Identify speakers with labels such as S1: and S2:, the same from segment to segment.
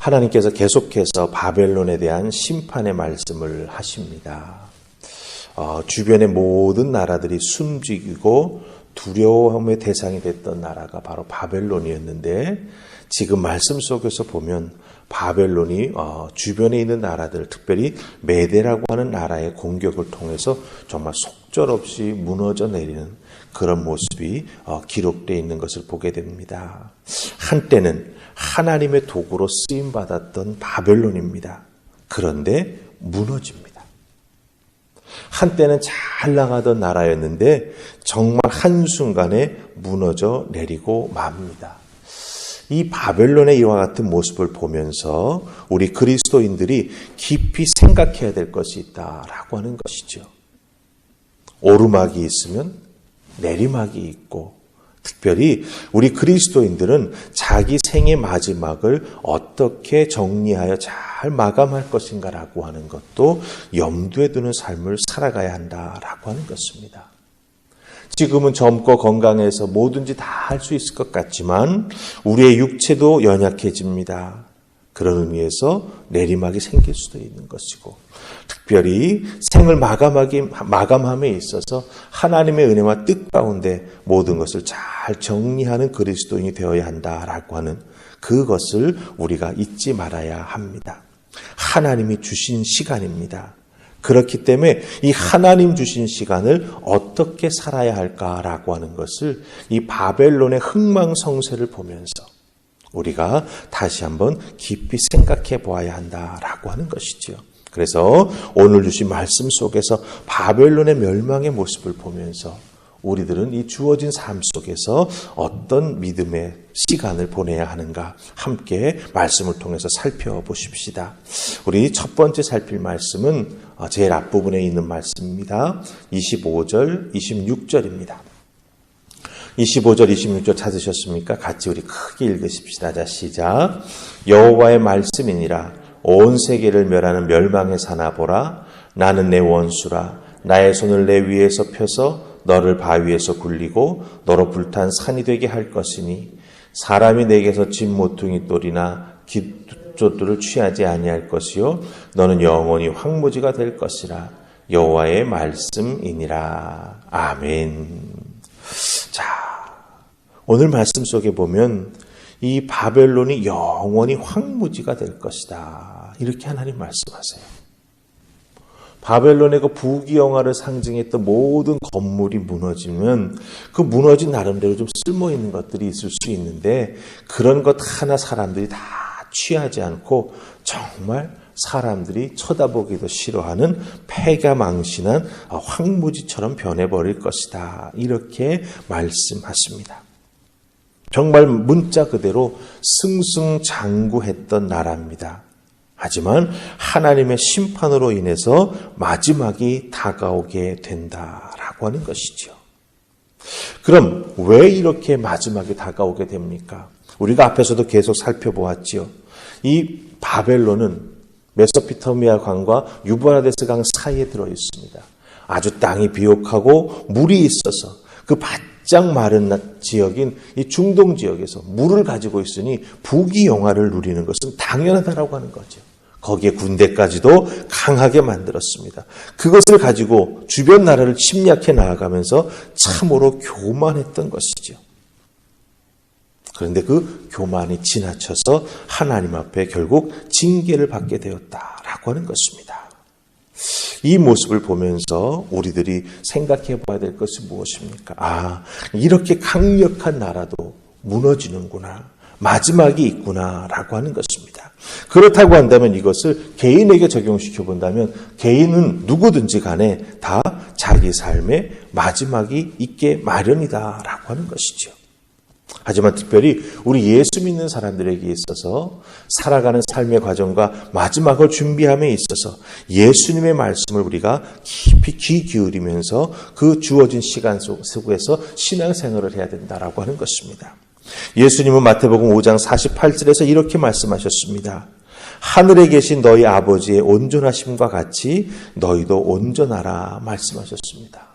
S1: 하나님께서 계속해서 바벨론에 대한 심판의 말씀을 하십니다. 주변의 모든 나라들이 숨죽이고 두려움의 대상이 됐던 나라가 바로 바벨론이었는데, 지금 말씀 속에서 보면 바벨론이 주변에 있는 나라들, 특별히 메대라고 하는 나라의 공격을 통해서 정말 속절없이 무너져 내리는 그런 모습이 기록되어 있는 것을 보게 됩니다. 한때는 하나님의 도구로 쓰임받았던 바벨론입니다. 그런데 무너집니다. 한때는 잘 나가던 나라였는데 정말 한순간에 무너져 내리고 맙니다. 이 바벨론의 이와 같은 모습을 보면서 우리 그리스도인들이 깊이 생각해야 될 것이 있다라고 하는 것이죠. 오르막이 있으면 내리막이 있고, 특별히 우리 그리스도인들은 자기 생의 마지막을 어떻게 정리하여 잘 마감할 것인가라고 하는 것도 염두에 두는 삶을 살아가야 한다라고 하는 것입니다. 지금은 젊고 건강해서 뭐든지 다 할 수 있을 것 같지만 우리의 육체도 연약해집니다. 그런 의미에서 내리막이 생길 수도 있는 것이고, 특별히 생을 마감함에 있어서 하나님의 은혜와 뜻 가운데 모든 것을 잘 정리하는 그리스도인이 되어야 한다라고 하는 그것을 우리가 잊지 말아야 합니다. 하나님이 주신 시간입니다. 그렇기 때문에 이 하나님 주신 시간을 어떻게 살아야 할까라고 하는 것을 이 바벨론의 흥망성쇠를 보면서 우리가 다시 한번 깊이 생각해 보아야 한다라고 하는 것이죠. 그래서 오늘 주신 말씀 속에서 바벨론의 멸망의 모습을 보면서 우리들은 이 주어진 삶 속에서 어떤 믿음의 시간을 보내야 하는가 함께 말씀을 통해서 살펴보십시다. 우리 첫 번째 살필 말씀은 제일 앞부분에 있는 말씀입니다. 25절, 26절입니다. 25절, 26절 찾으셨습니까? 같이 우리 크게 읽으십시다. 자, 시작. 여호와의 말씀이니라. 온 세계를 멸하는 멸망의 사나 보라. 나는 내 원수라. 나의 손을 내 위에서 펴서 너를 바위에서 굴리고 너로 불탄 산이 되게 할 것이니 사람이 내게서 진 모퉁이 돌이나 깃조뚜를 취하지 아니할 것이요 너는 영원히 황무지가 될 것이라. 여호와의 말씀이니라. 아멘. 자, 오늘 말씀 속에 보면 이 바벨론이 영원히 황무지가 될 것이다, 이렇게 하나님 말씀하세요. 바벨론의 그 부귀영화를 상징했던 모든 건물이 무너지면 그 무너진 나름대로 좀 쓸모있는 것들이 있을 수 있는데, 그런 것 하나 사람들이 다 취하지 않고 정말 사람들이 쳐다보기도 싫어하는 패가망신한 황무지처럼 변해버릴 것이다, 이렇게 말씀하십니다. 정말 문자 그대로 승승장구했던 나라입니다. 하지만 하나님의 심판으로 인해서 마지막이 다가오게 된다라고 하는 것이죠. 그럼 왜 이렇게 마지막이 다가오게 됩니까? 우리가 앞에서도 계속 살펴보았지요. 이 바벨론은 메소포타미아 강과 유브라데스 강 사이에 들어 있습니다. 아주 땅이 비옥하고 물이 있어서 그 바짝 마른 지역인 이 중동 지역에서 물을 가지고 있으니 부귀영화를 누리는 것은 당연하다라고 하는 거죠. 거기에 군대까지도 강하게 만들었습니다. 그것을 가지고 주변 나라를 침략해 나아가면서 참으로 교만했던 것이죠. 그런데 그 교만이 지나쳐서 하나님 앞에 결국 징계를 받게 되었다라고 하는 것입니다. 이 모습을 보면서 우리들이 생각해 봐야 될 것이 무엇입니까? 이렇게 강력한 나라도 무너지는구나, 마지막이 있구나라고 하는 것입니다. 그렇다고 한다면 이것을 개인에게 적용시켜 본다면 개인은 누구든지 간에 다 자기 삶에 마지막이 있게 마련이다라고 하는 것이죠. 하지만 특별히 우리 예수 믿는 사람들에게 있어서 살아가는 삶의 과정과 마지막을 준비함에 있어서 예수님의 말씀을 우리가 깊이 귀 기울이면서 그 주어진 시간 속에서 신앙생활을 해야 된다라고 하는 것입니다. 예수님은 마태복음 5장 48절에서 이렇게 말씀하셨습니다. 하늘에 계신 너희 아버지의 온전하심과 같이 너희도 온전하라 말씀하셨습니다.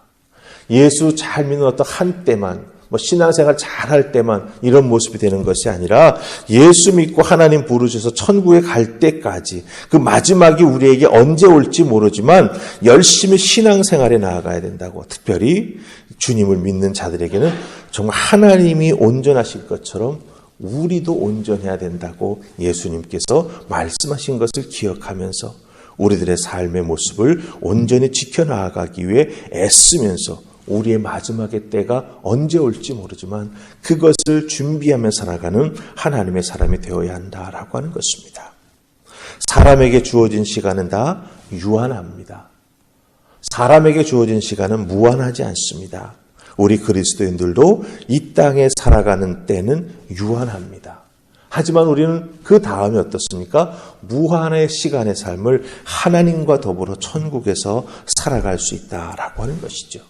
S1: 예수 잘 믿는 어떤 한때만 신앙생활 잘할 때만 이런 모습이 되는 것이 아니라 예수 믿고 하나님 부르셔서 천국에 갈 때까지 그 마지막이 우리에게 언제 올지 모르지만 열심히 신앙생활에 나아가야 된다고. 특별히 주님을 믿는 자들에게는 정말 하나님이 온전하실 것처럼 우리도 온전해야 된다고 예수님께서 말씀하신 것을 기억하면서 우리들의 삶의 모습을 온전히 지켜나가기 위해 애쓰면서 우리의 마지막의 때가 언제 올지 모르지만 그것을 준비하며 살아가는 하나님의 사람이 되어야 한다라고 하는 것입니다. 사람에게 주어진 시간은 다 유한합니다. 사람에게 주어진 시간은 무한하지 않습니다. 우리 그리스도인들도 이 땅에 살아가는 때는 유한합니다. 하지만 우리는 그 다음에 어떻습니까? 무한의 시간의 삶을 하나님과 더불어 천국에서 살아갈 수 있다라고 하는 것이죠.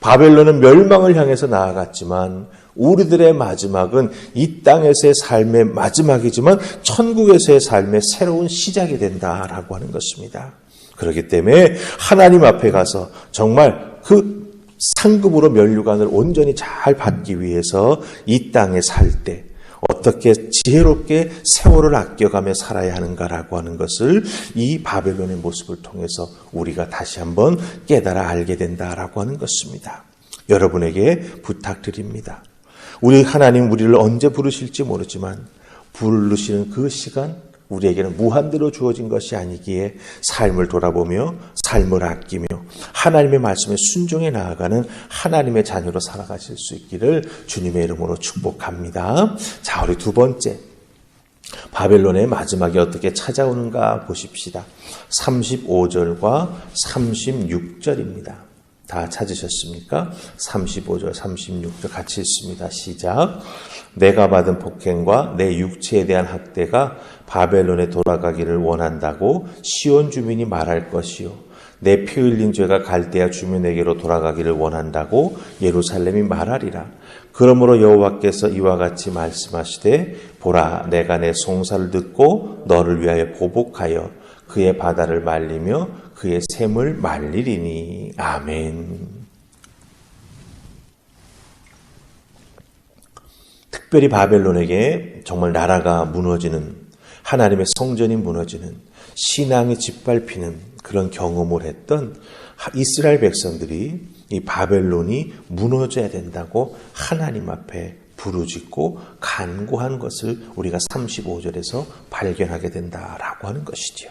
S1: 바벨론은 멸망을 향해서 나아갔지만 우리들의 마지막은 이 땅에서의 삶의 마지막이지만 천국에서의 삶의 새로운 시작이 된다라고 하는 것입니다. 그렇기 때문에 하나님 앞에 가서 정말 그 상급으로 면류관을 온전히 잘 받기 위해서 이 땅에 살 때 어떻게 지혜롭게 세월을 아껴가며 살아야 하는가라고 하는 것을 이 바벨론의 모습을 통해서 우리가 다시 한번 깨달아 알게 된다라고 하는 것입니다. 여러분에게 부탁드립니다. 우리 하나님 우리를 언제 부르실지 모르지만 부르시는 그 시간 우리에게는 무한대로 주어진 것이 아니기에 삶을 돌아보며 삶을 아끼며 하나님의 말씀에 순종해 나아가는 하나님의 자녀로 살아가실 수 있기를 주님의 이름으로 축복합니다. 자, 우리 두 번째 바벨론의 마지막이 어떻게 찾아오는가 보십시다. 35절과 36절입니다. 다 찾으셨습니까? 35절, 36절 같이 읽습니다. 시작. 내가 받은 폭행과 내 육체에 대한 학대가 바벨론에 돌아가기를 원한다고 시온 주민이 말할 것이요. 내 피 흘린 죄가 갈대아 주민에게로 돌아가기를 원한다고 예루살렘이 말하리라. 그러므로 여호와께서 이와 같이 말씀하시되 보라 내가 내 송사를 듣고 너를 위하여 보복하여 그의 바다를 말리며 그의 샘을 말리리니. 아멘. 특별히 바벨론에게 정말 나라가 무너지는, 하나님의 성전이 무너지는, 신앙이 짓밟히는 그런 경험을 했던 이스라엘 백성들이 이 바벨론이 무너져야 된다고 하나님 앞에 부르짖고 간구한 것을 우리가 35절에서 발견하게 된다라고 하는 것이죠.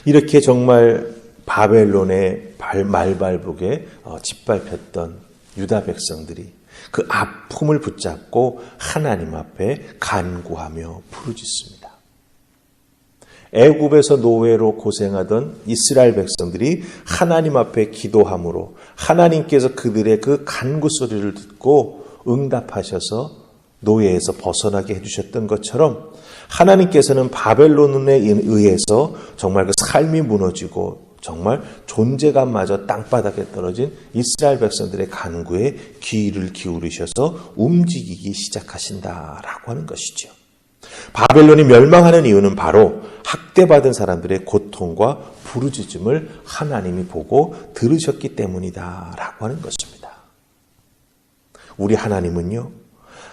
S1: 이렇게 정말 바벨론의 말발굽에 짓밟혔던 유다 백성들이 그 아픔을 붙잡고 하나님 앞에 간구하며 부르짖습니다. 애굽에서 노예로 고생하던 이스라엘 백성들이 하나님 앞에 기도함으로 하나님께서 그들의 그 간구 소리를 듣고 응답하셔서 노예에서 벗어나게 해주셨던 것처럼 하나님께서는 바벨론에 의해서 정말 그 삶이 무너지고 정말 존재감마저 땅바닥에 떨어진 이스라엘 백성들의 간구에 귀를 기울이셔서 움직이기 시작하신다라고 하는 것이죠. 바벨론이 멸망하는 이유는 바로 학대받은 사람들의 고통과 부르짖음을 하나님이 보고 들으셨기 때문이다라고 하는 것입니다. 우리 하나님은요,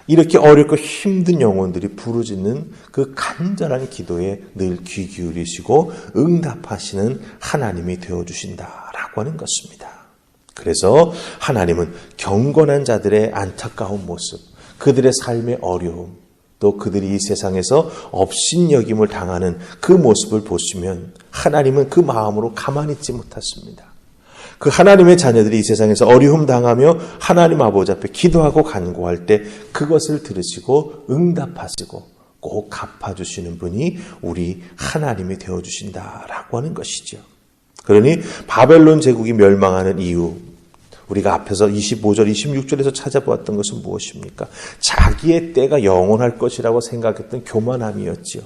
S1: 이렇게 어렵고 힘든 영혼들이 부르짖는 그 간절한 기도에 늘 귀 기울이시고 응답하시는 하나님이 되어주신다라고 하는 것입니다. 그래서 하나님은 경건한 자들의 안타까운 모습, 그들의 삶의 어려움, 또 그들이 이 세상에서 업신여김을 당하는 그 모습을 보시면 하나님은 그 마음으로 가만히 있지 못하십니다. 그 하나님의 자녀들이 이 세상에서 어려움 당하며 하나님 아버지 앞에 기도하고 간구할 때 그것을 들으시고 응답하시고 꼭 갚아주시는 분이 우리 하나님이 되어주신다라고 하는 것이죠. 그러니 바벨론 제국이 멸망하는 이유, 우리가 앞에서 25절, 26절에서 찾아보았던 것은 무엇입니까? 자기의 때가 영원할 것이라고 생각했던 교만함이었지요.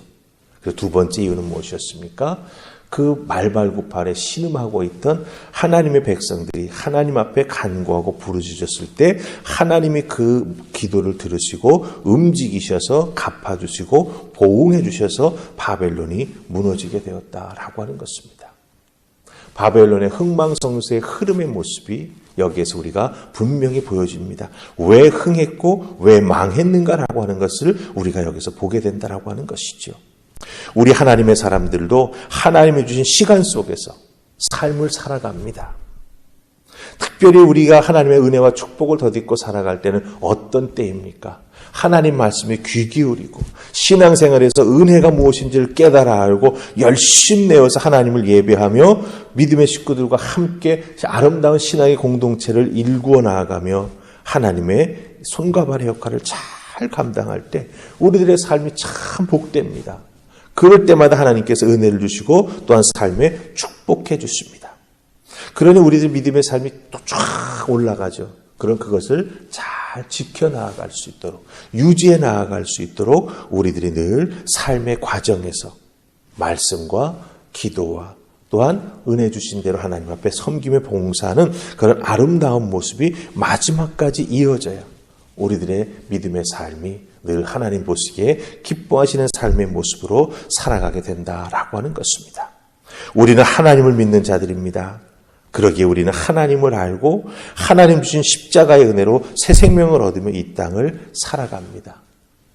S1: 그리고 두 번째 이유는 무엇이었습니까? 그 말발굽 아래 신음하고 있던 하나님의 백성들이 하나님 앞에 간구하고 부르짖었을 때 하나님이 그 기도를 들으시고 움직이셔서 갚아주시고 보응해 주셔서 바벨론이 무너지게 되었다라고 하는 것입니다. 바벨론의 흥망성쇠의 흐름의 모습이 여기에서 우리가 분명히 보여줍니다. 왜 흥했고 왜 망했는가라고 하는 것을 우리가 여기서 보게 된다라고 하는 것이죠. 우리 하나님의 사람들도 하나님이 주신 시간 속에서 삶을 살아갑니다. 특별히 우리가 하나님의 은혜와 축복을 덧입고 살아갈 때는 어떤 때입니까? 하나님 말씀에 귀 기울이고 신앙생활에서 은혜가 무엇인지를 깨달아 알고 열심 내어서 하나님을 예배하며 믿음의 식구들과 함께 아름다운 신앙의 공동체를 일구어 나아가며 하나님의 손과 발의 역할을 잘 감당할 때 우리들의 삶이 참 복됩니다. 그럴 때마다 하나님께서 은혜를 주시고 또한 삶에 축복해 주십니다. 그러니 우리들 믿음의 삶이 또 쫙 올라가죠. 그럼 그것을 잘 지켜나갈 수 있도록 유지해 나아갈 수 있도록 우리들이 늘 삶의 과정에서 말씀과 기도와 또한 은혜 주신 대로 하나님 앞에 섬김에 봉사하는 그런 아름다운 모습이 마지막까지 이어져야 우리들의 믿음의 삶이 늘 하나님 보시기에 기뻐하시는 삶의 모습으로 살아가게 된다라고 하는 것입니다. 우리는 하나님을 믿는 자들입니다. 그러기에 우리는 하나님을 알고 하나님 주신 십자가의 은혜로 새 생명을 얻으며 이 땅을 살아갑니다.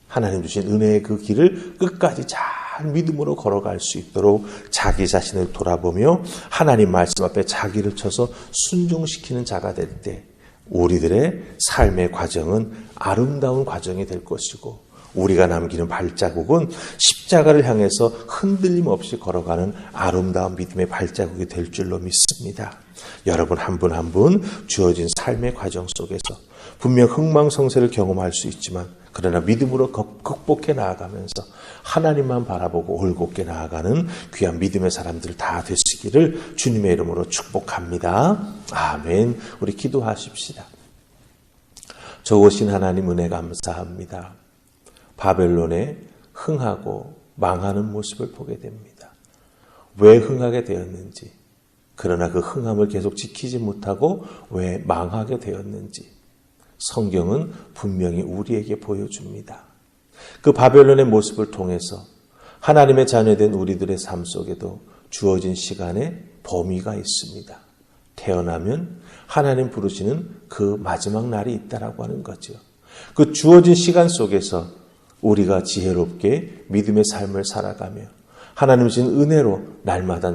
S1: 하나님 주신 은혜의 그 길을 끝까지 잘 믿음으로 걸어갈 수 있도록 자기 자신을 돌아보며 하나님 말씀 앞에 자기를 쳐서 순종시키는 자가 될 때 우리들의 삶의 과정은 아름다운 과정이 될 것이고 우리가 남기는 발자국은 십자가를 향해서 흔들림 없이 걸어가는 아름다운 믿음의 발자국이 될 줄로 믿습니다. 여러분 한 분 한 분 주어진 삶의 과정 속에서 분명 흥망성쇠를 경험할 수 있지만 그러나 믿음으로 극복해 나아가면서 하나님만 바라보고 올곧게 나아가는 귀한 믿음의 사람들 다 되시기를 주님의 이름으로 축복합니다. 아멘. 우리 기도하십시다. 좋으신 하나님 은혜 감사합니다. 바벨론에 흥하고 망하는 모습을 보게 됩니다. 왜 흥하게 되었는지, 그러나 그 흥함을 계속 지키지 못하고 왜 망하게 되었는지 성경은 분명히 우리에게 보여줍니다. 그 바벨론의 모습을 통해서 하나님의 자녀된 우리들의 삶 속에도 주어진 시간에 범위가 있습니다. 태어나면 하나님 부르시는 그 마지막 날이 있다라고 하는 거죠. 그 주어진 시간 속에서 우리가 지혜롭게 믿음의 삶을 살아가며 하나님 주신 은혜로 날마다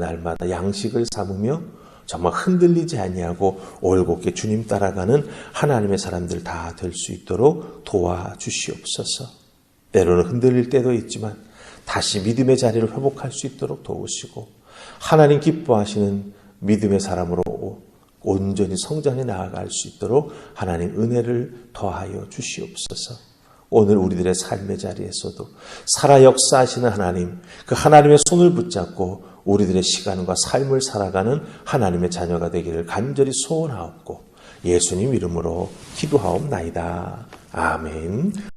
S1: 양식을 삼으며 정말 흔들리지 아니하고 올곧게 주님 따라가는 하나님의 사람들 다 될 수 있도록 도와주시옵소서. 때로는 흔들릴 때도 있지만 다시 믿음의 자리를 회복할 수 있도록 도우시고 하나님 기뻐하시는 믿음의 사람으로 온전히 성장해 나아갈 수 있도록 하나님 은혜를 더하여 주시옵소서. 오늘 우리들의 삶의 자리에서도 살아 역사하시는 하나님, 그 하나님의 손을 붙잡고 우리들의 시간과 삶을 살아가는 하나님의 자녀가 되기를 간절히 소원하옵고 예수님 이름으로 기도하옵나이다. 아멘.